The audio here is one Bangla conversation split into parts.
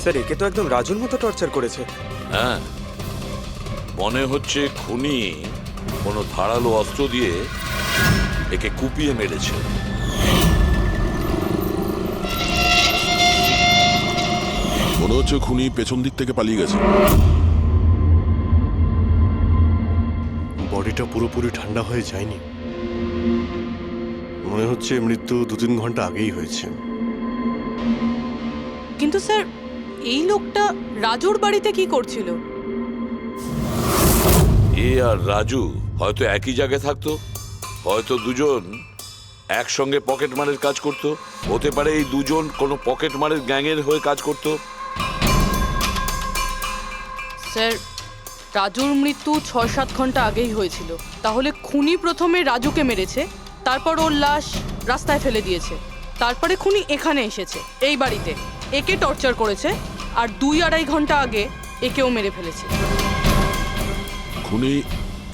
স্যার, একে তো একদম রাজুর মতো টর্চার করেছে। হ্যাঁ, মনে হচ্ছে খুনি কোনো ধারালো অস্ত্র দিয়ে একে কুপিয়ে মেরেছে। মনে হচ্ছে খুনি পেছন দিক থেকে পালিয়ে গেছে। বডিটা পুরোপুরি ঠান্ডা হয়ে যায়নি, মনে হচ্ছে মৃত্যু 2-3 ঘন্টা আগেই হয়েছে। কিন্তু স্যার, এই লোকটা রাজুর বাড়িতে কি করছিল? এ আর রাজু হয়তো একই জায়গায় থাকতো, হয়তো দুজন একসঙ্গে পকেট মারের কাজ করত, হতে পারে এই দুজন কোনো পকেট মারের গ্যাংয়ের হয়ে কাজ করত। স্যার, রাজুর মৃত্যু 6-7 ঘন্টা আগেই হয়েছিল। তাহলে খুনি প্রথমে রাজুকে মেরেছে, তারপর ওর লাশ রাস্তায় ফেলে দিয়েছে, তারপরে খুনি এখানে এসেছে এই বাড়িতে, একে টর্চার করেছে, আর 2-2.5 ঘন্টা আগে একেও মেরে ফেলেছে। খুনি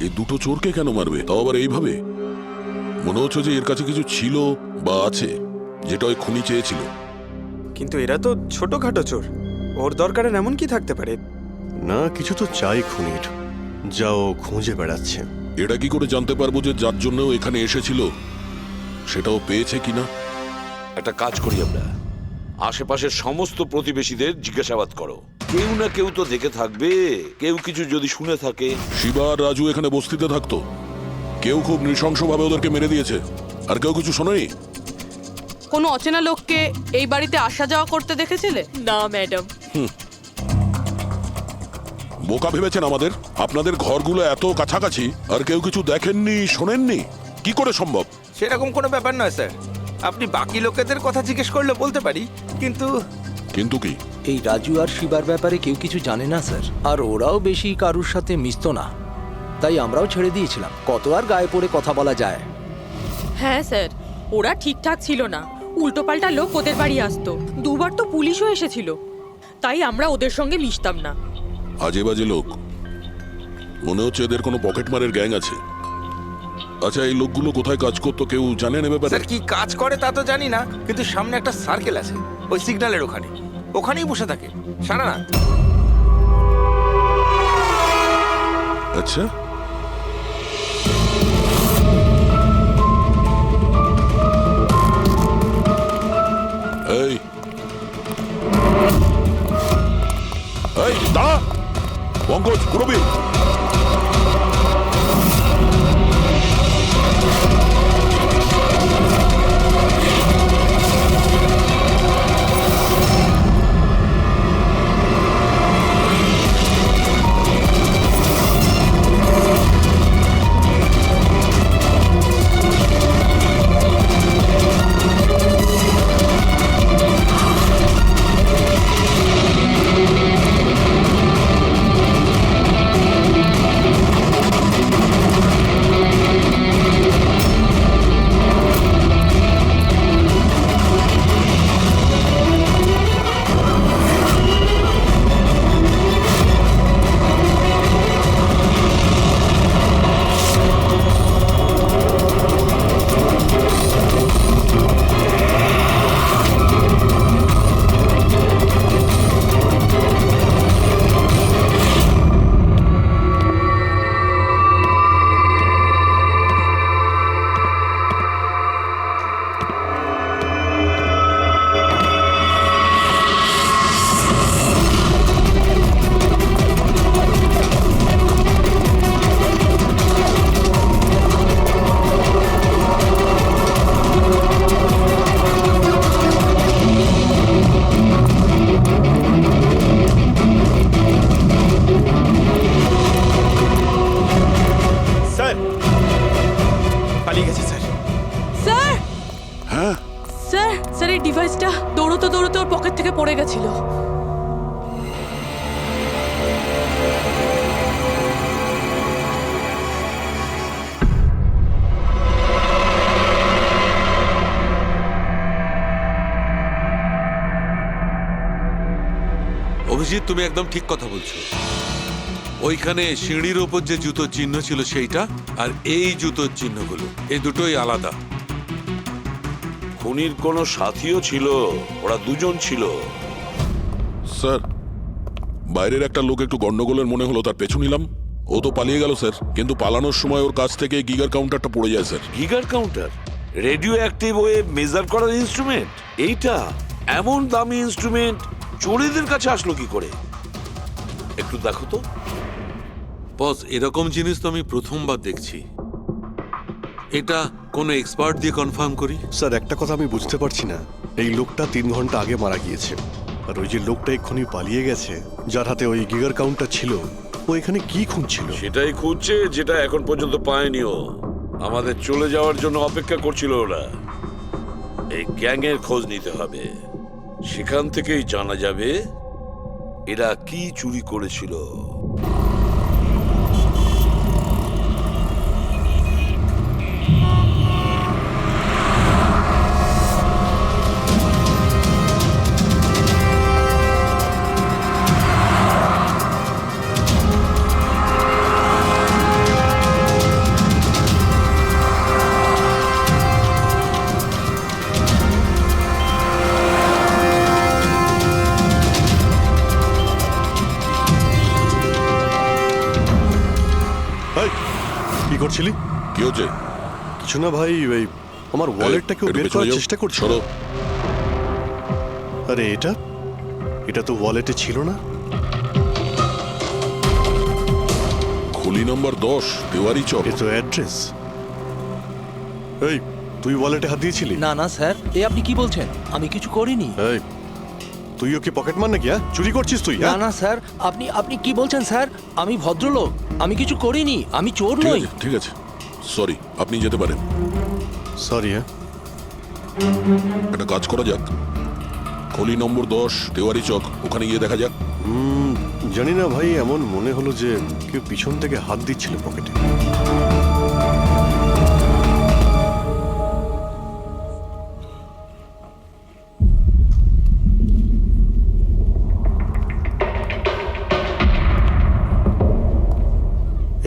এই দুটো চোরকে কেন মারবে, তাও আবার এইভাবে? মনে হচ্ছে যে এর কাছে কিছু ছিল বা আছে, যেটা ওই খুনি চেয়েছিল। কিন্তু এরা তো ছোটখাটো চোর, ওর দরকারে এমন কি থাকতে পারে? না, কিছু তো চাই খুনির, যা ও খুঁজে বেড়াচ্ছে। এটা কি করে জানতে পারবো যে যার জন্য ও এখানে এসেছিল সেটাও পেয়েছে কিনা? একটা কাজ করি আমরা, আশেপাশের সমস্ত প্রতিবেশীদের জিজ্ঞাসাবাদ করো, কেউ না কেউ তো দেখে থাকবে, কেউ কিছু যদি শুনে থাকে। শিবা আর রাজু এখানে বস্তিতে থাকতো, কেউ খুব নৃশংসভাবে ওদেরকে মেরে দিয়েছে, আর কেউ কিছু শোনেনি। কোনো অচেনা লোককে এই বাড়িতে আসা যাওয়া করতে দেখেছিলে? না ম্যাডাম। বোকা ভেবেছেন আমাদের? আপনাদের ঘরগুলো এত কাছাকাছি আর কেউ কিছু দেখেননি, শোনেননি? কি করে সম্ভব? সেরকম কোনো ব্যাপার নয় স্যার, আপনি বাকি লোকেদের কথা জিজ্ঞেস করলে বলতে পারি, কিন্তু কিন্তু কি? এই রাজু আর শিবার ব্যাপারে কেউ কিছু জানে না স্যার, আর ওরাও বেশি কারুর সাথে মিশতো না, তাই আমরাও ছেড়ে দিয়েছিলাম। কত আর গায়ে পড়ে কথা বলা যায়? হ্যাঁ স্যার, ওরা ঠিকঠাক ছিল না, উল্টোপাল্টা লোক ওদের বাড়ি আসতো, 2বার তো পুলিশও এসেছিল, তাই আমরা ওদের সঙ্গে মিশতাম না। আজে বাজে লোক, মনে হচ্ছে এদের কোনো পকেট মারের গ্যাং আছে। আচ্ছা, এই লোকগুলো কোথায় কাজ করতো কেউ জানেন এ ব্যাপারে? স্যার কি কাজ করে তা তো জানি না, কিন্তু সামনে একটা সার্কেল আছে, ওই সিগন্যালের ওখানেই বসে থাকে সারা রাত। আচ্ছা, এই এই দাঁড়া, পঙ্কজ, পুরবী, ডিভাইসটা দৌড়তে দৌড়তে ওর পকেট থেকে পড়ে গেছিল। অভিজিৎ, তুমি একদম ঠিক কথা বলছো। ওইখানে সিঁড়ির ওপর যে জুতোর চিহ্ন ছিল সেইটা, আর এই জুতোর চিহ্নগুলো, এই দুটোই আলাদা। খুনির কোনো সাথীও ছিল, ওরা দুজন ছিল। স্যার বাইরের একটা লোক একটু গন্ডগোলের মনে হলো, তার পেছু নিলাম। ও তো পালিয়ে গেল স্যার, কিন্তু পালানোর সময় ওর কাছ থেকে গিগার কাউন্টারটা পড়ে যায় sir. Geiger counter, radio way measure করার ইনস্ট্রুমেন্ট, এইটা এমন দামি ইনস্ট্রুমেন্ট চোরেদের কাছে আসলো কি করে? একটু দেখো তো। বস, এরকম জিনিস তো আমি প্রথমবার দেখছি। এটা কোনো এক্সপার্ট দিয়ে কনফার্ম করি। স্যার একটা কথা আমি বুঝতে পারছি না, এই লোকটা 3 ঘন্টা আগে মারা গিয়েছে, আর ওই যে লোকটা এক্ষুনি পালিয়ে গেছে যার হাতে ওই গিগার কাউন্টার ছিল, ও এখানে কি খুঁজছিল? সেটাই খুঁজছে যেটা এখন পর্যন্ত পায়নি ও। আমাদের চলে যাওয়ার জন্য অপেক্ষা করছিল ওরা। এই গ্যাংয়ের খোঁজ নিতে হবে, সেখান থেকেই জানা যাবে এরা কি চুরি করেছিল। এই, কি করছিলি? কি হচ্ছে? কিছু না ভাই, ওই আমার ওয়ালেটটাকে একটু বের পেছনে করার যাও। চেষ্টা করছিল। সরো। আরে এটা এটা তো ওয়ালেটে ছিল না। খুলি নম্বর 10 তেওয়ারি চক। এ তো অ্যাড্রেস। এই তুই ওয়ালেটে হাত দিয়েছিলি? না না স্যার, এ আপনি কি বলছেন? আমি কিছু করিনি। এই তুইও কি পকেট মার নাকি? চুরি করছিস তুই? না না স্যার, আপনি আপনি কি বলছেন স্যার? আমি ভদ্রলোক, আমি কিছু করিনি, আমি চোর ঠিক নই। আছে, ঠিক আছে, সরি, আপনি যেতে পারেন। সরি। একটা কাজ করা যাক, খলি নম্বর 10 তেওয়ারি চক, ওখানে গিয়ে দেখা যাক। জানি না ভাই, এমন মনে হলো যে কেউ পিছন থেকে হাত দিচ্ছিল পকেটে।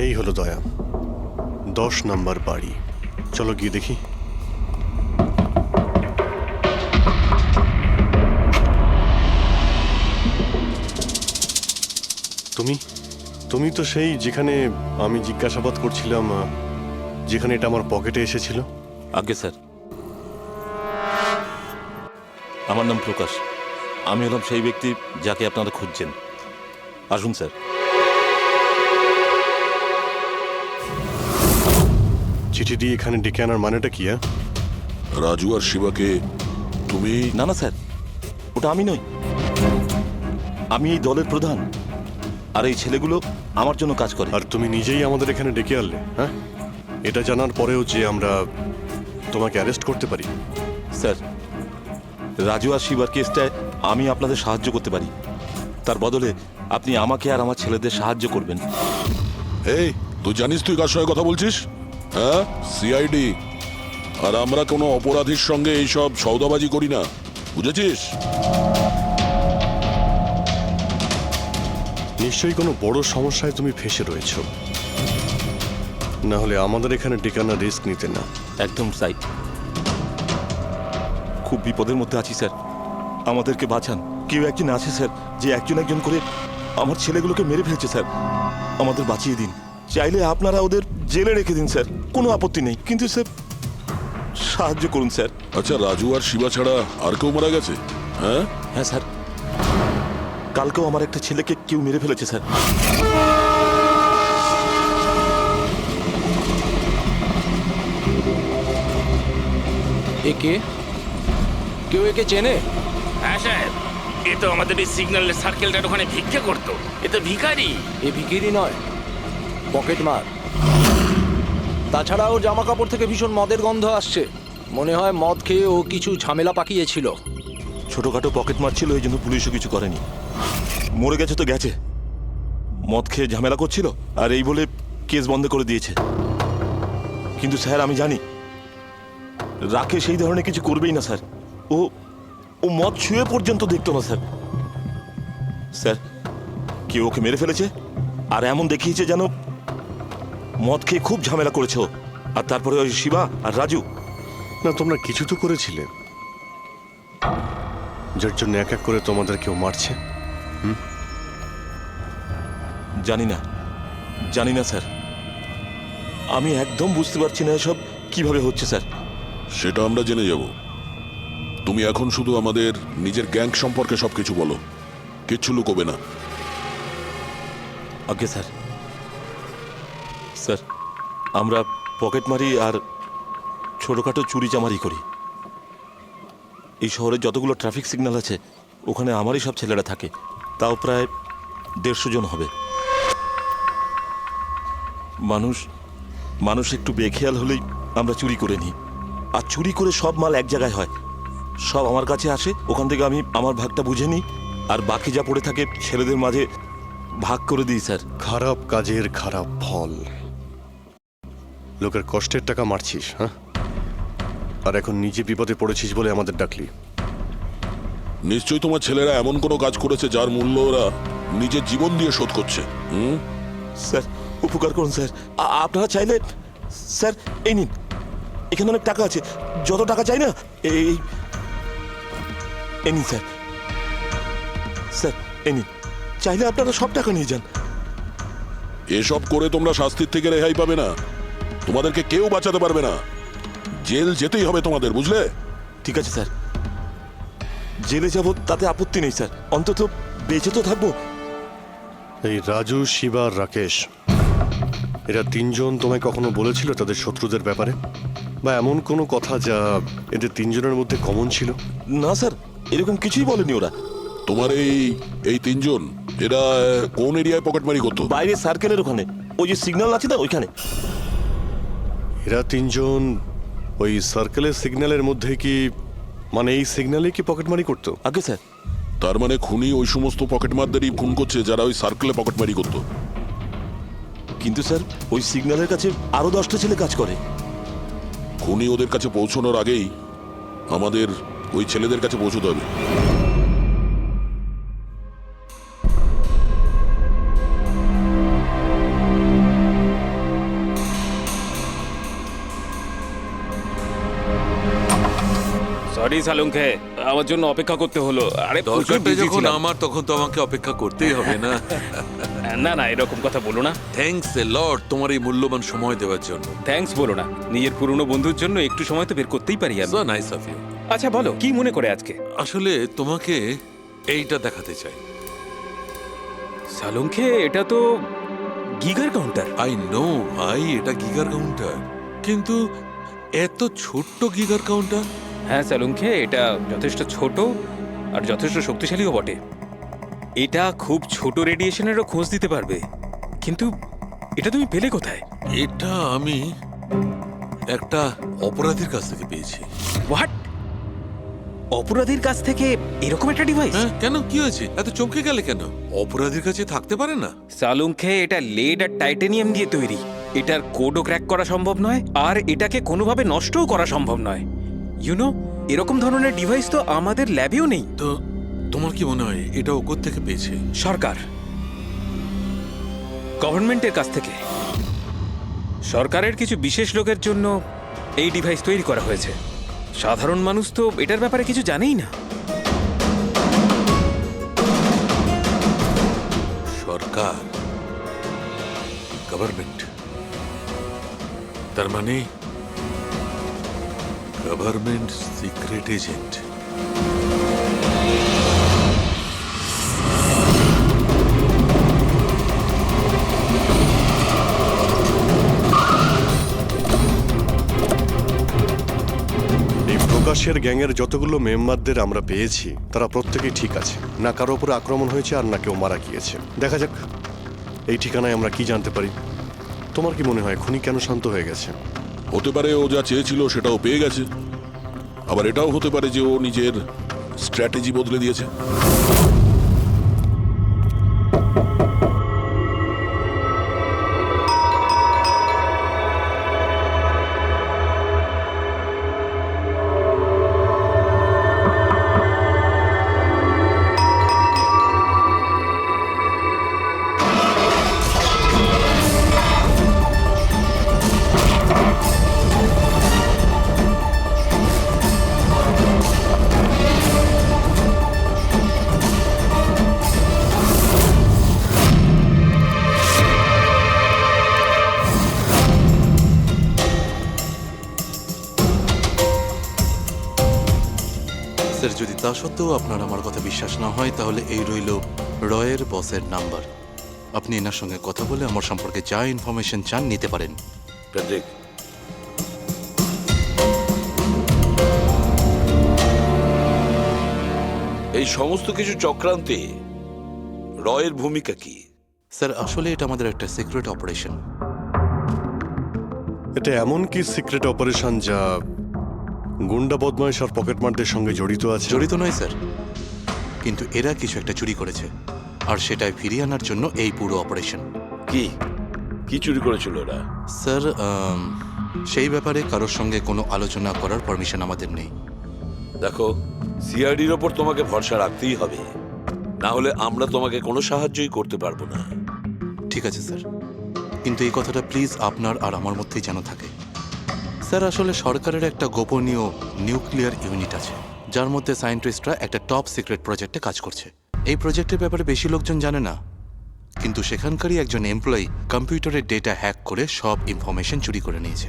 এই হলো দয়া, 10 নাম্বার বাড়ি। চলো গিয়ে দেখি। তুমি তুমি তো সেই যেখানে আমি জিজ্ঞাসাবাদ করছিলাম, যেখানে এটা আমার পকেটে এসেছিল। আগে স্যার, আমার নাম প্রকাশ। আমি হলাম সেই ব্যক্তি যাকে আপনারা খুঁজছেন। আসুন স্যার। চিঠি দিয়ে এখানে ডেকে আনার মানেটা কি? রাজু আর শিবাকে তুমি? না না স্যার, ওটা আমি নই। আমি এই দলের প্রধান, আর এই ছেলেগুলো আমার জন্য কাজ করে। আর তুমি নিজেই আমাদের এখানে ডেকে আনলে? হ্যাঁ, এটা জানার পরেও যে আমরা তোমাকে অ্যারেস্ট করতে পারি? স্যার, রাজু আর শিবার কেসটায় আমি আপনাদের সাহায্য করতে পারি। তার বদলে আপনি আমাকে আর আমার ছেলেদের সাহায্য করবেন। এই, তুই জানিস তুই কার সঙ্গে কথা বলছিস? হ্যাঁ, সিআইডি। আর আমরা কোনো অপরাধীর সঙ্গে এইসব সৌদাবাজি করি না, বুঝেছিস? নিশ্চয়ই কোনো বড় সমস্যায় তুমি ফেঁসে রয়েছো, না হলে আমাদের এখানে ডেকে আনার রিস্ক নিতে না। একদম তাই। খুব বিপদের মধ্যে আছি স্যার, আমাদেরকে বাঁচান। কেউ একজন আছে স্যার, যে একজন একজন করে আমার ছেলেগুলোকে মেরে ফেলছে স্যার। আমাদের বাঁচিয়ে দিন। চাইলে আপনারা ওদের জেলে রেখে দিন স্যার, কোনো আপত্তি নেই, কিন্তু স্যার সাহায্য করুন স্যার। আচ্ছা, রাজু আর শিবা ছাড়া আর কেউ মারা গেছে? হ্যাঁ হ্যাঁ স্যার, কালকেও আমার একটা ছেলেকে কেউ মেরে ফেলেছে স্যার। একে কেউ একে চেনে? হ্যাঁ সাহেব, এ তো আমাদের এই সিগন্যালের সার্কেলটার ওখানে ভিক্ষে করতো। এ তো ভিখারি। এ ভিখিরি নয়, পকেট মার। তাছাড়া ওর জামা কাপড় থেকে ভীষণ মদের গন্ধ আসছে। মনে হয় মদ খেয়ে ও কিছু ঝামেলা পাকিয়েছিল। ছোটখাটো পকেট মারছিল, এই জন্য পুলিশও কিছু করেনি। মরে গেছে তো গেছে, মদ খেয়ে ঝামেলা করছিল আর এই বলে কেস বন্ধ করে দিয়েছে। কিন্তু স্যার আমি জানি রাকেশ এই ধরনের কিছু করবেই না স্যার। ও ও মদ ছুঁয়ে পর্যন্ত দেখতো না স্যার। স্যার, কেউ ওকে মেরে ফেলেছে আর এমন দেখিয়েছে যেন মদ খেয়ে খুব ঝামেলা করেছে ও। আর তারপরে ওই শিবা আর রাজু। না, তোমরা কিছু তো করেছিলে, যার জন্য এক এক করে তোমাদের কেউ মারছে। জানি না, জানি না স্যার। আমি একদম বুঝতে পারছি না এসব কিভাবে হচ্ছে স্যার। সেটা আমরা জেনে যাব। তুমি এখন শুধু আমাদের নিজের গ্যাং সম্পর্কে সবকিছু বলো, কিচ্ছু লুকোবে না। Okay sir. স্যার, আমরা পকেটমারি আর ছোটোখাটো চুরি চামারি করি। এই শহরে যতগুলো ট্রাফিক সিগন্যাল আছে ওখানে আমারই সব ছেলেরা থাকে, তাও প্রায় 150 জন হবে। মানুষ একটু বেখেয়াল হলেই আমরা চুরি করে নিই, আর চুরি করে সব মাল এক জায়গায় হয়, সব আমার কাছে আসে, ওখান থেকে আমি আমার ভাগটা বুঝে নিই, আর বাকি যা পড়ে থাকে ছেলেদের মাঝে ভাগ করে দিই স্যার। খারাপ কাজের খারাপ ফল। লোকের কষ্টের টাকা মারছিস, হ্যাঁ? আর এখন নিজে বিপদে পড়েছিস বলে আমাদের ডাকলি। নিশ্চয়ই তোমার ছেলেরা এমন কোনো কাজ করেছে যার মূল্য ওরা নিজের জীবন দিয়ে শোধ করছে। স্যার, উপকার করুন স্যার। আপনারা চাইলে স্যার এই নিন, এখানে অনেক টাকা আছে, যত টাকা চাই না এই নিন স্যার। স্যার এই নিন, চাইলে আপনারা সব টাকা নিয়ে যান। এসব করে তোমরা শাস্তির থেকে রেহাই পাবে না, তোমাদেরকে কেউ বাঁচাতে পারবে না। জেল যেতেই হবে তোমাদের, বুঝলে? ঠিক আছে স্যার, জেলে যাব তাতে আপত্তি নেই স্যার, অন্তত বেঁচে তো থাকবো। এই রাজু, শিবা আর রাকেশ, এরা তিনজন তোমায় কখনো বলেছিল তাদের শত্রুদের ব্যাপারে, বা এমন কোনো কথা যা এদের তিনজনের মধ্যে কমন ছিল? না স্যার, এরকম কিছুই বলেনি ওরা। তোমার এই তিনজন এরা কোন এরিয়ায় পকেটমারি করতো? বাইরে সার্কেলের ওখানে, ওই যে সিগন্যাল আছে না ওইখানে। এরা তিনজন ওই সার্কেলের সিগন্যালের মধ্যে কি, মানে এই সিগন্যালে কি পকেটমারি করতো? আগে স্যার। তার মানে খুনি ওই সমস্ত পকেটমারদেরই খুন করছে যারা ওই সার্কেলে পকেটমারি করতো। কিন্তু স্যার ওই সিগন্যালের কাছে আরো 10টা ছেলে কাজ করে। খুনি ওদের কাছে পৌঁছানোর আগেই আমাদের ওই ছেলেদের কাছে পৌঁছতে হবে। সরি সালুঙ্কে, আমার জন্য অপেক্ষা করতে হলো। আরে দরকারটা যখন আমার, তখন তো আমাকে অপেক্ষা করতেই হবে না? না না, এরকম কথা বলো না। থ্যাঙ্কস এ লট তোমার এই মূল্যবান সময় দেওয়ার জন্য। থ্যাঙ্কস বলো না, নিজের পুরনো বন্ধুর জন্য একটু সময় তো বের করতেই পারি আমি। So nice of you. আচ্ছা বলো, কি মনে করে আজকে? আসলে তোমাকে এইটা দেখাতে চাই। সালুঙ্কে, এটা তো গিগার কাউন্টার। আই নো ভাই, এটা গিগার কাউন্টার, কিন্তু এত ছোট্ট গিগার কাউন্টার। হ্যাঁ সালুঙ্কে, এটা যথেষ্ট ছোট আর যথেষ্ট শক্তিশালীও বটে। এটা খুব ছোট রেডিয়েশনেরও খোঁজ দিতে পারবে। কিন্তু এটা তুমি পেলে কোথায়? এটা আমি একটা অপরাধীর কাছ থেকে পেয়েছি। হোয়াট? অপরাধীর কাছ থেকে এরকম একটা ডিভাইস? হ্যাঁ, কেন, কি হয়েছে? এত চমকে গেলে কেন? অপরাধীর কাছে থাকতে পারে না? সালুঙ্কে, এটা লেড আর টাইটানিয়াম দিয়ে তৈরি। এটার কোডও ক্র্যাক করা সম্ভব নয়, আর এটাকে কোনোভাবে নষ্টও করা সম্ভব নয়। ইউনো, এরকম ধরনের ডিভাইস তো আমাদের ল্যাবেও নেই। তো তোমার কি মনে হয় এটা ও কোত্থেকে পেয়েছে? সরকার, গভর্নমেন্টের কাছ থেকে। সরকারের কিছু বিশেষ লোকের জন্য এই ডিভাইস তৈরি করা হয়েছে। সাধারণ মানুষ তো এটার ব্যাপারে কিছু জানেই না। সরকার, গভর্নমেন্ট, তার মানে গভর্নমেন্ট সিক্রেট এজেন্ট। প্রকাশের গ্যাংয়ের যতগুলো মেম্বারদের আমরা পেয়েছি তারা প্রত্যেকেই ঠিক আছে, না কারো উপরে আক্রমণ হয়েছে আর না কেউ মারা গিয়েছে। দেখা যাক এই ঠিকানায় আমরা কি জানতে পারি। তোমার কি মনে হয় খুনি কেন শান্ত হয়ে গেছে? হতে পারে ও যা চেয়েছিল সেটাও পেয়ে গেছে, আবার এটাও হতে পারে যে ও নিজের স্ট্র্যাটেজি বদলে দিয়েছে। স্যার যদি তা সত্ত্বেও আপনার আমার কথা বিশ্বাস না হয় তাহলে এই রইল রয়ের বসের নাম্বার। আপনি এনার সঙ্গে কথা বলে আমার সম্পর্কে যা ইনফরমেশন চান নিতে পারেন। প্যাট্রিক, এই সমস্ত কিছু চক্রান্তে রয়ের ভূমিকা কি? স্যার আসলে এটা আমাদের একটা সিক্রেট অপারেশন। এটা এমন কি সিক্রেট অপারেশন যা গুন্ডা বদমাইশ আর পকেটমারদের সঙ্গে জড়িত আছে? জড়িত নয় স্যার, কিন্তু এরা কিছু একটা চুরি করেছে আর সেটাই ফিরিয়ে আনার জন্য এই পুরো অপারেশন। কি কি চুরি করেছিল ওরা? স্যার সেই ব্যাপারে কারোর সঙ্গে কোনো আলোচনা করার পারমিশন আমাদের নেই। দেখো, সিআইডির ওপর তোমাকে ভরসা রাখতেই হবে, না হলে আমরা তোমাকে কোনো সাহায্যই করতে পারবো না। ঠিক আছে স্যার, কিন্তু এই কথাটা প্লিজ আপনার আর আমার মধ্যেই যেন থাকে। স্যার আসলে সরকারের একটা গোপনীয় নিউক্লিয়ার ইউনিট আছে যার মধ্যে সায়েন্টিস্টরা একটা টপ সিক্রেট প্রজেক্টে কাজ করছে। এই প্রজেক্টের ব্যাপারে বেশি লোকজন জানে না, কিন্তু সেখানকারই একজন এমপ্লয়ি কম্পিউটারের ডেটা হ্যাক করে সব ইনফরমেশন চুরি করে নিয়েছে।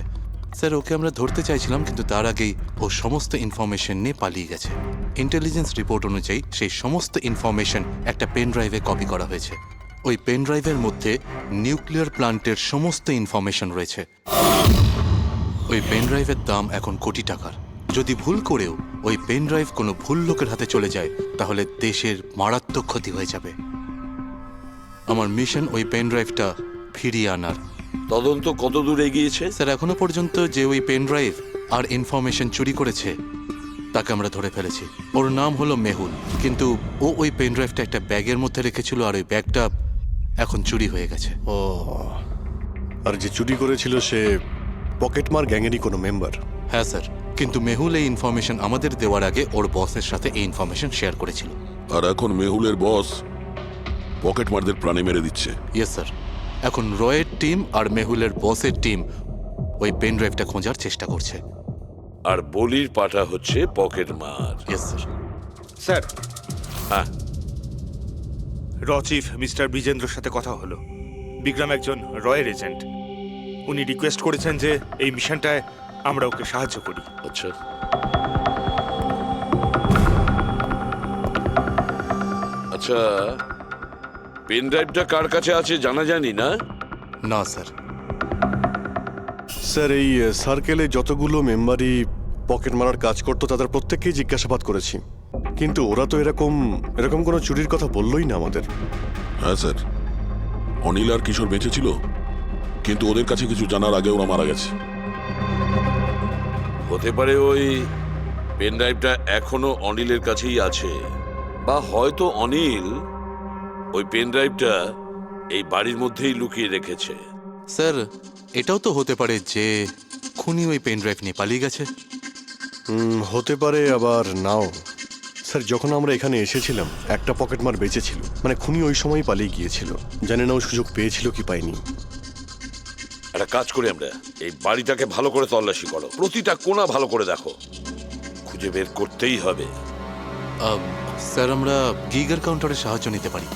স্যার ওকে আমরা ধরতে চাইছিলাম, কিন্তু তার আগেই ও সমস্ত ইনফরমেশন নিয়ে পালিয়ে গেছে। ইন্টেলিজেন্স রিপোর্ট অনুযায়ী সেই সমস্ত ইনফরমেশন একটা পেন ড্রাইভে কপি করা হয়েছে। ওই পেন ড্রাইভের মধ্যে নিউক্লিয়ার প্ল্যান্টের সমস্ত ইনফরমেশন রয়েছে। ওই পেন ড্রাইভের দাম এখন কোটি টাকার। যদি ভুল করেও ওই পেন ড্রাইভ কোনো ভুল লোকের হাতে চলে যায় তাহলে দেশের মারাত্মক ক্ষতি হয়ে যাবে। আমার মিশন ওই পেন ড্রাইভটা ফিরিয়ে আনার। তদন্ত কত দূর এগিয়েছে? স্যার এখনো পর্যন্ত যে ওই পেন ড্রাইভ আর ইনফরমেশন চুরি করেছে তাকে আমরা ধরে ফেলেছি। ওর নাম হলো মেহুল, কিন্তু ও ওই পেন ড্রাইভটা একটা ব্যাগের মধ্যে রেখেছিল আর ওই ব্যাগটা এখন চুরি হয়ে গেছে। ও, আর যে চুরি করেছিল সে পকেটমার গ্যাংয়েরই কোনো মেম্বার? হ্যাঁ স্যার, কিন্তু মেহুল এই ইনফরমেশন আমাদের দেওয়ার আগে ওর বসের সাথে এই ইনফরমেশন শেয়ার করেছিল। আর এখন মেহুলের বস পকেটমারদের প্রাণে মেরে দিচ্ছে। ইয়েস স্যার, এখন রয়ের টিম আর মেহুলের বসের টিম ওই পেন ড্রাইভটা খোঁজার চেষ্টা করছে। আর বলির পাটা হচ্ছে পকেটমার। Yes sir. স্যার, হ্যাঁ, র চিফ মিস্টার বিজেন্দ্রর সাথে কথা হলো। বিক্রম একজন রয়ের এজেন্ট। উনি রিকোয়েস্ট করেছেন যে এই মিশনটায় আমরা ওকে সাহায্য করি। আচ্ছা। আচ্ছা, পেন ড্রাইভটা কার কাছে আছে জানা জানি না? না স্যার। স্যার এই সার্কেলে যতগুলো মেম্বারই পকেট মারার কাজ করতো তাদের প্রত্যেককেই জিজ্ঞাসাবাদ করেছি, কিন্তু ওরা তো এরকম কোনো চুরির কথা বললোই না আমাদের। হ্যাঁ স্যার, অনিল আর কিশোর বেঁচে ছিল, কিন্তু ওদের কাছে কিছু জানার আগে ওরা মারা গেছে। হতে পারে ওই পেন ড্রাইভটা এখনো অনিলের কাছেই আছে, বা হয়তো অনিল ওই পেন ড্রাইভটা এই বাড়ির মধ্যেই লুকিয়ে রেখেছে। স্যার এটাও তো হতে পারে যে খুনি ওই পেন ড্রাইভ নিয়ে পালিয়ে গেছে। হতে পারে, আবার নাও। স্যার যখন আমরা এখানে এসেছিলাম একটা পকেটমার বেঁচে ছিল, মানে খুনি ওই সময়ই পালিয়ে গিয়েছিল। জানি না ও সুযোগ পেয়েছিল কি পায়নি। একটা কাজ করি আমরা, এই বাড়িটাকে ভালো করে তল্লাশি করো, প্রতিটা কোণা ভালো করে দেখো, খুঁজে বের করতেই হবে। স্যার আমরা গিগার কাউন্টারের সাহায্য নিতে পারি।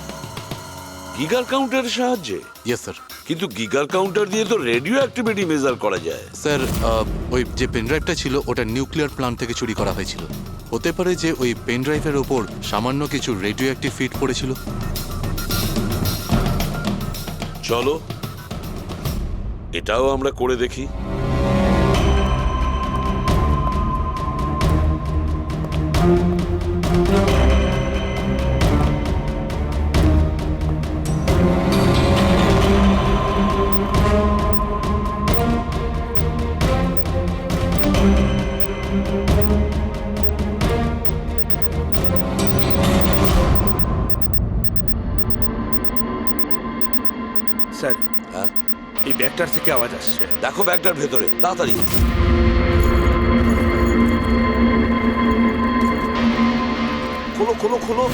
গিগার কাউন্টারের সাহায্যে? Yes sir. কিন্তু গিগার কাউন্টার দিয়ে তো রেডিও অ্যাক্টিভিটি মেজার করা যায়। স্যার ওই যে পেন ড্রাইভটা ছিল ওটা নিউক্লিয়ার প্ল্যান্ট থেকে চুরি করা হয়েছিল। হতে পারে যে ওই পেন ড্রাইভের ওপর সামান্য কিছু রেডিও অ্যাক্টিভ ফিড পড়েছিল। চলো এটাও আমরা করে দেখি। স্যার, হ্যাঁ, এই ব্যাগটার থেকে আওয়াজ আসছে। দেখো ব্যাগটার ভেতরে, তাড়াতাড়ি। খোলো খোলো খোলো।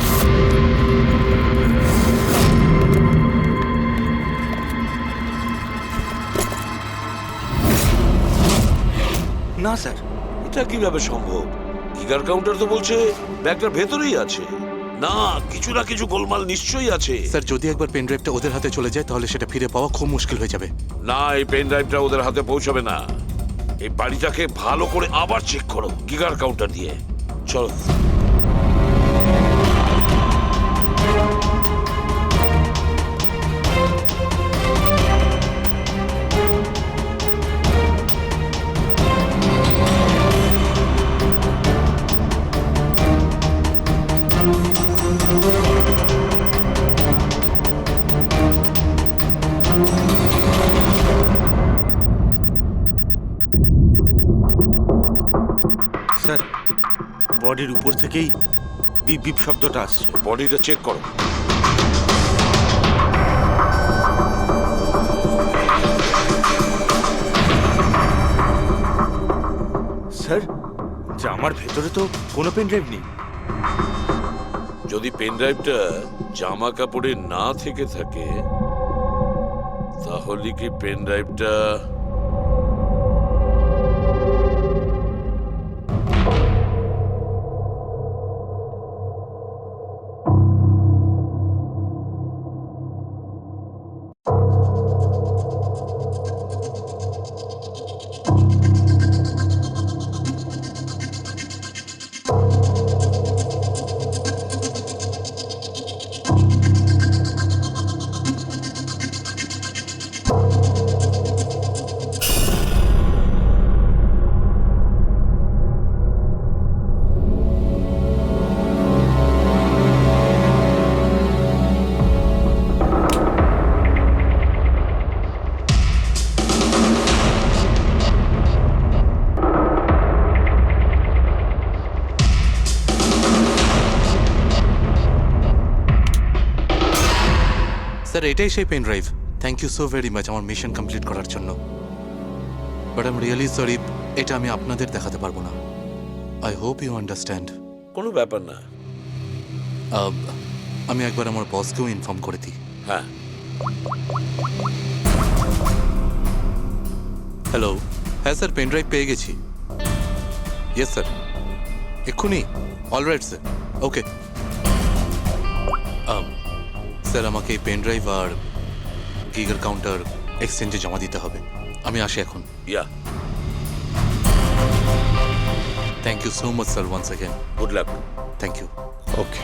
না স্যার, এটা কিভাবে সম্ভব? গিগার কাউন্টার তো বলছে ব্যাগটার ভেতরেই আছে। না, কিছু না কিছু গোলমাল নিশ্চয়ই আছে। স্যার যদি একবার পেন ড্রাইভটা ওদের হাতে চলে যায় তাহলে সেটা ফিরে পাওয়া খুব মুশকিল হয়ে যাবে। না, এই পেন ড্রাইভটা ওদের হাতে পৌঁছাবে না। এই বাড়িটাকে ভালো করে আবার চেক করো গিগার কাউন্টার দিয়ে। চলো। স্যার, বডির উপর থেকেই বিপ বিপ শব্দটা আসছে। বডিটা চেক করো। স্যার, জামার ভেতরে তো কোনো পেন ড্রাইভ নেই। যদি পেন ড্রাইভটা জামা কাপড়ে না থেকে থাকে তাহলে কি পেন ড্রাইভটা স্যার এটাই সেই pen drive. Thank you so very much আমার মিশন কমপ্লিট করার জন্য। But I am really sorry, এটা আমি আপনাদের দেখাতে পারবো না। I hope you understand. কোনো ব্যাপার না। আমি একবার আমার বসকেও ইনফর্ম করে দিই। হ্যাঁ, হ্যালো, হ্যাঁ স্যার, পেন ড্রাইভ পেয়ে গেছি। ইয়েস স্যার, এক্ষুনি। Alright sir, okay. স্যার আমাকে এই পেন ড্রাইভ আর গিগার কাউন্টার এক্সচেঞ্জে জমা দিতে হবে। আমি আসি এখন। Yeah, thank you so much sir once again. Good luck. Thank you. Okay.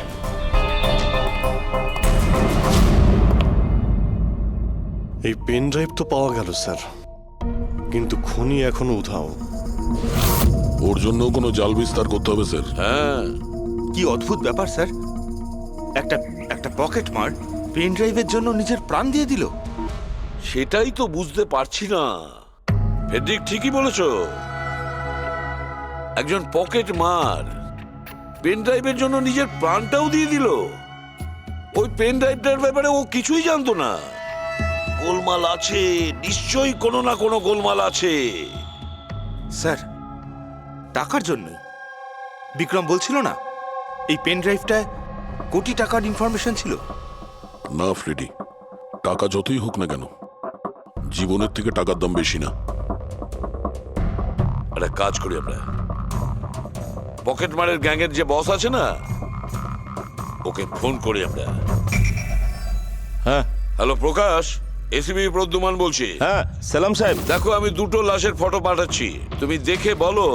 এই পেন ড্রাইভ তো পাওয়া গেল স্যার, কিন্তু খুনি এখনো উধাও। ওর জন্য কোনো জাল বিস্তার করতে হবে স্যার। হ্যাঁ, কি অদ্ভুত ব্যাপার স্যার, একটা একটা পকেট মার পেন ড্রাইভের জন্য নিজের প্রাণ দিয়ে দিল। সেটাই তো বুঝতে পারছি না। ফেডরিক ঠিকই বলেছ, একজন পকেট মার পেন ড্রাইভের জন্য নিজের প্রাণটাও দিয়ে দিল। ওই পেন ড্রাইভটার ব্যাপারে ও কিছুই জানতো না। গোলমাল আছে, নিশ্চয়ই কোনো না কোনো গোলমাল আছে। স্যার, টাকার জন্য বিক্রম বলছিল না এই পেন ড্রাইভটায় কোটি টাকার ইনফরমেশন ছিল। না ফ্রেডি, টাকা যতই হোক না কেন, জীবনের থেকে টাকার দাম বেশি না। একটা কাজ করি আমরা, পকেট মারের গ্যাংয়ের যে বস আছে না, ওকে ফোন করি আমরা। হ্যাঁ হ্যালো প্রকাশ, এসিবি প্রদ্যুমান বলছি। হ্যাঁ সালাম সাহেব। দেখো, আমি দুটো লাশের ফটো পাঠাচ্ছি, তুমি দেখে বলো,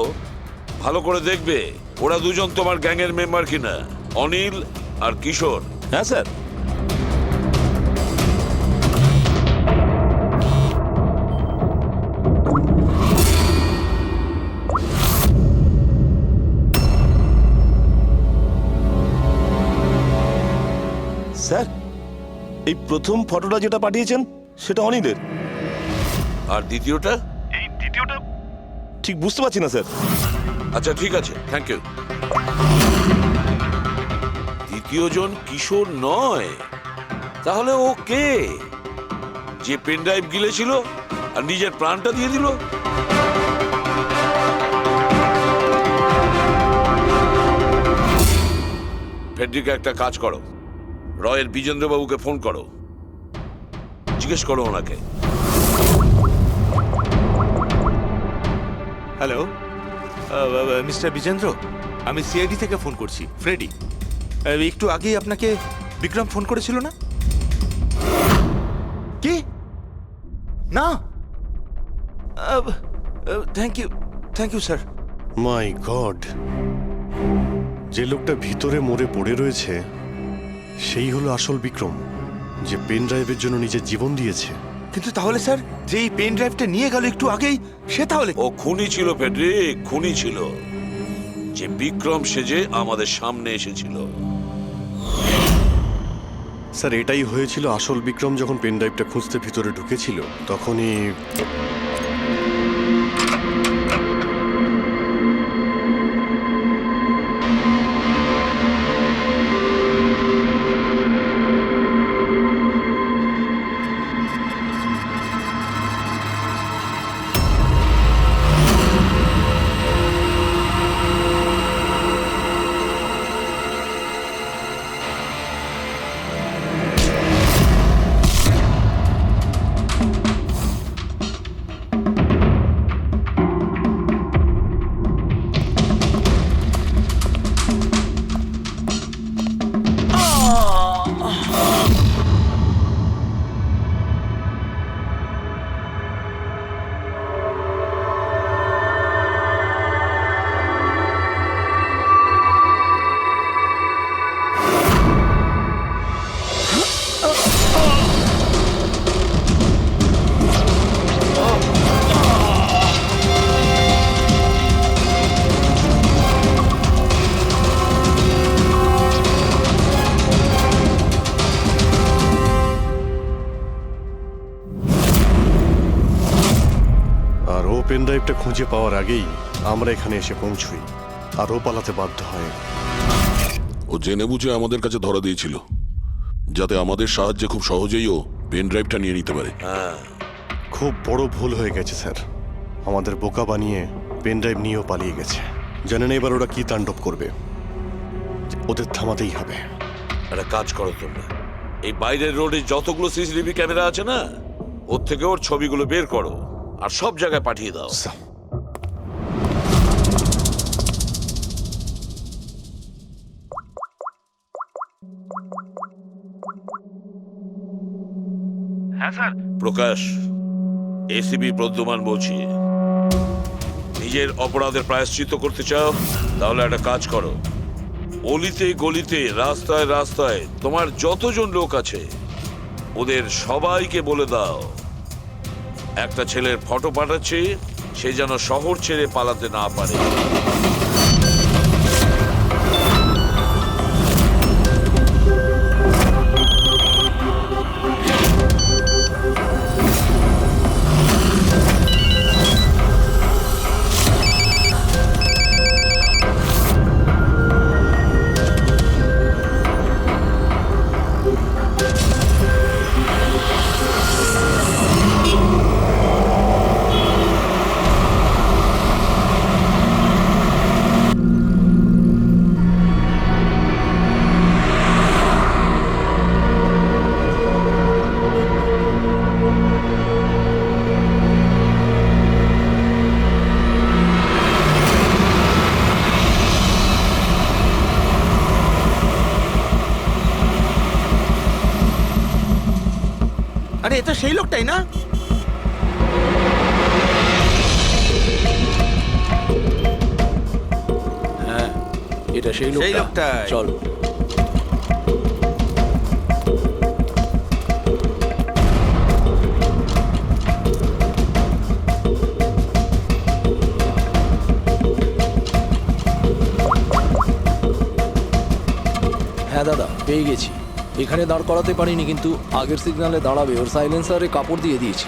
ভালো করে দেখবে ওরা দুজন তোমার গ্যাংয়ের মেম্বার কিনা, অনিল আর কিশোর। হ্যাঁ স্যার। স্যার, এই প্রথম ফটোটা যেটা পাঠিয়েছেন সেটা অনিলের। আর দ্বিতীয়টা? এই দ্বিতীয়টা ঠিক বুঝতে পারছি না স্যার। আচ্ছা ঠিক আছে, থ্যাংক ইউ। দ্বিতীয় জন কিশোর নয়, তাহলে ও কে? যে পেন ড্রাইভ গিলেছিল আর নিজের প্রাণটা দিয়ে দিল? ফেডরিক, একটা কাজ করো, রয়ের বিজেন্দ্রবাবুকে ফোন করো, জিজ্ঞেস করো ওনাকে। হ্যালো মিস্টার বিজেন্দ্র, আমি সিআইডি থেকে ফোন করছি, ফ্রেডি। একটু আগেই আপনাকে বিক্রম ফোন করেছিল না? কি না? Thank you sir. My God, যে লোকটা ভিতরে মরে পড়ে রয়েছে সেই হলো আসল বিক্রম, যে পেন ড্রাইভের জন্য নিজের জীবন দিয়েছে। কিন্তু তাহলে স্যার, যে এই পেন ড্রাইভটা নিয়ে গেল একটু আগেই, সে তাহলে? ও খুনি ছিল ফেডরিক, খুনি ছিল, যে বিক্রম সেজে আমাদের সামনে এসেছিল। স্যার এটাই হয়েছিল। আসল বিক্রম যখন পেন ড্রাইভটা খুঁজতে ভিতরে ঢুকেছিল তখনই পেন ড্রাইভটা খুঁজে পাওয়ার আগেই আমরা এখানে এসে পৌঁছই, আর ও পালাতে বাধ্য হয়। ও জেনে বুঝে আমাদের কাছে ধরা দিয়েছিল, যাতে আমাদের সাহায্যে খুব সহজেই ও পেন ড্রাইভটা নিয়ে নিতে পারে। খুব বড় ভুল হয়ে গেছে স্যার, আমাদের বোকা বানিয়ে পেন ড্রাইভ নিয়েও পালিয়ে গেছে। জানেন এবার ওরা কি তাণ্ডব করবে, ওদের থামাতেই হবে। একটা কাজ করো তোমরা, এই বাইরের রোডে যতগুলো সিসিটিভি ক্যামেরা আছে না, ওর থেকে ওর ছবিগুলো বের করো আর সব জায়গায় পাঠিয়ে দাও। হ্যাঁ স্যার। প্রকাশ, এসিবি প্রদ্যুমান বলছি। নিজের অপরাধের প্রায়শ্চিত্ত করতে চাও? তাহলে একটা কাজ করো, অলিতে গলিতে রাস্তায় রাস্তায় তোমার যতজন লোক আছে ওদের সবাইকে বলে দাও একটা ছেলের ফটো পাঠাচ্ছি, সে যেন শহর ছেড়ে পালাতে না পারে। আরে এটা সেই লোকটাই না? হ্যাঁ, এটা সেই লোকটা। চল। হ্যাঁ দাদা, পেয়ে গেছি। এখানে দাঁড় করাতে পারিনি, কিন্তু আগের সিগন্যালে দাঁড়াবে, ওর সাইলেন্সারে কাপড় দিয়ে দিয়েছি।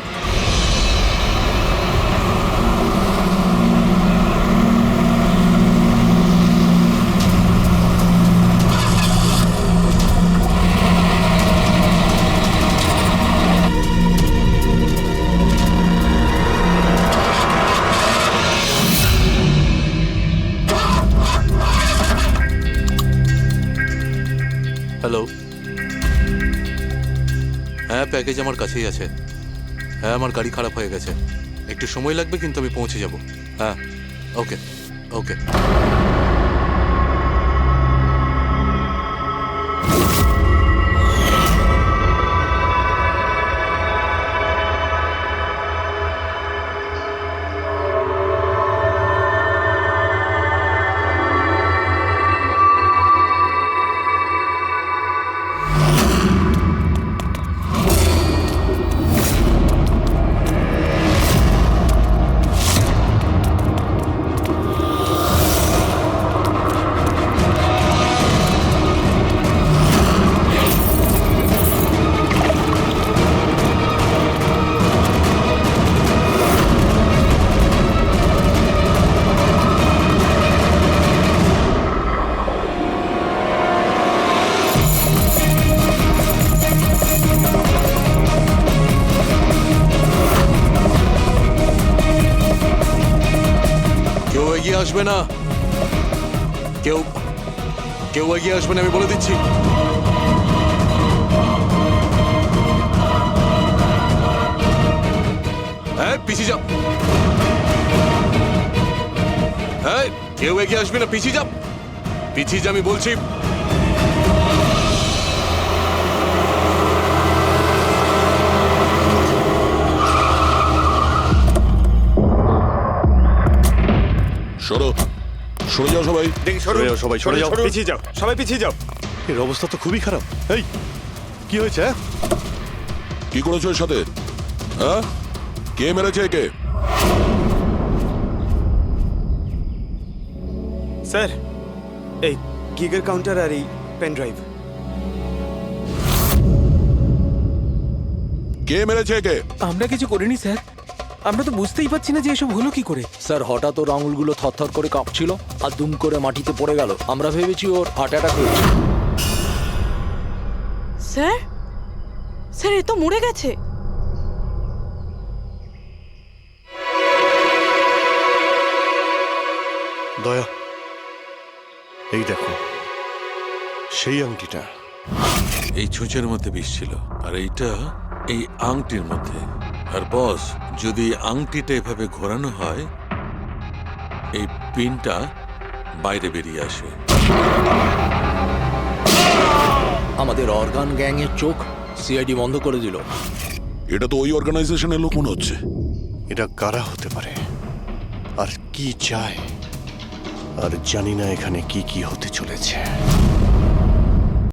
হ্যালো, হ্যাঁ প্যাকেজ আমার কাছেই আছে। হ্যাঁ, আমার গাড়ি খারাপ হয়ে গেছে, একটু সময় লাগবে, কিন্তু আমি পৌঁছে যাব। হ্যাঁ, ওকে ওকে। আসবে না, কেউ কেউ এগিয়ে আসবে না, আমি বলে দিচ্ছি। হ্যাঁ, পিছিয়ে যাও। হ্যাঁ, কেউ এগিয়ে আসবে না, পিছিয়ে যাও, পিছিয়ে যা, আমি বলছি। সরো, সরে যাও সবাই। দেখি সরো, সরে যাও সবাই, সরে যাও। পিছিয়ে যাও, সবাই পিছিয়ে যাও। এর অবস্থা তো খুবই খারাপ। এই কি হয়েছে? হ্যাঁ? কি করেছো এর সাথে? হ্যাঁ, কে মেরেছে একে? স্যার, এই গিগার কাউন্টার আর এই পেন ড্রাইভ। কে মেরেছে একে? আমরা কিছু করিনি স্যার, আমরা তো বুঝতেই পারছি না যে এসব হলো কি করে। স্যার হঠাৎ ওর আঙুলগুলো থরথর করে কাঁপছিল আর দুম করে মাটিতে পড়ে গেল। আমরা ভেবেছি ওর হার্ট অ্যাটাক হয়েছে। স্যার, স্যার এ তো মরে গেছে। দয়া, এই দেখো সেই আংটিটা। এই ছুঁচের মধ্যে বিষ ছিল, আর এইটা এই আংটির মধ্যে। আর বস, যদি আংটিটা এভাবে ঘোরানো হয়, এই পিনটা বাইরে বেরিয়ে আসে। আমাদের অর্গান গ্যাংয়ের চোখ সিআইডি বন্ধ করে দিল। এটা তো ওই অর্গানাইজেশনের লোক মনে হচ্ছে। এটা কারা হতে পারে আর কি চায়? আর জানি না এখানে কি কি হতে চলেছে।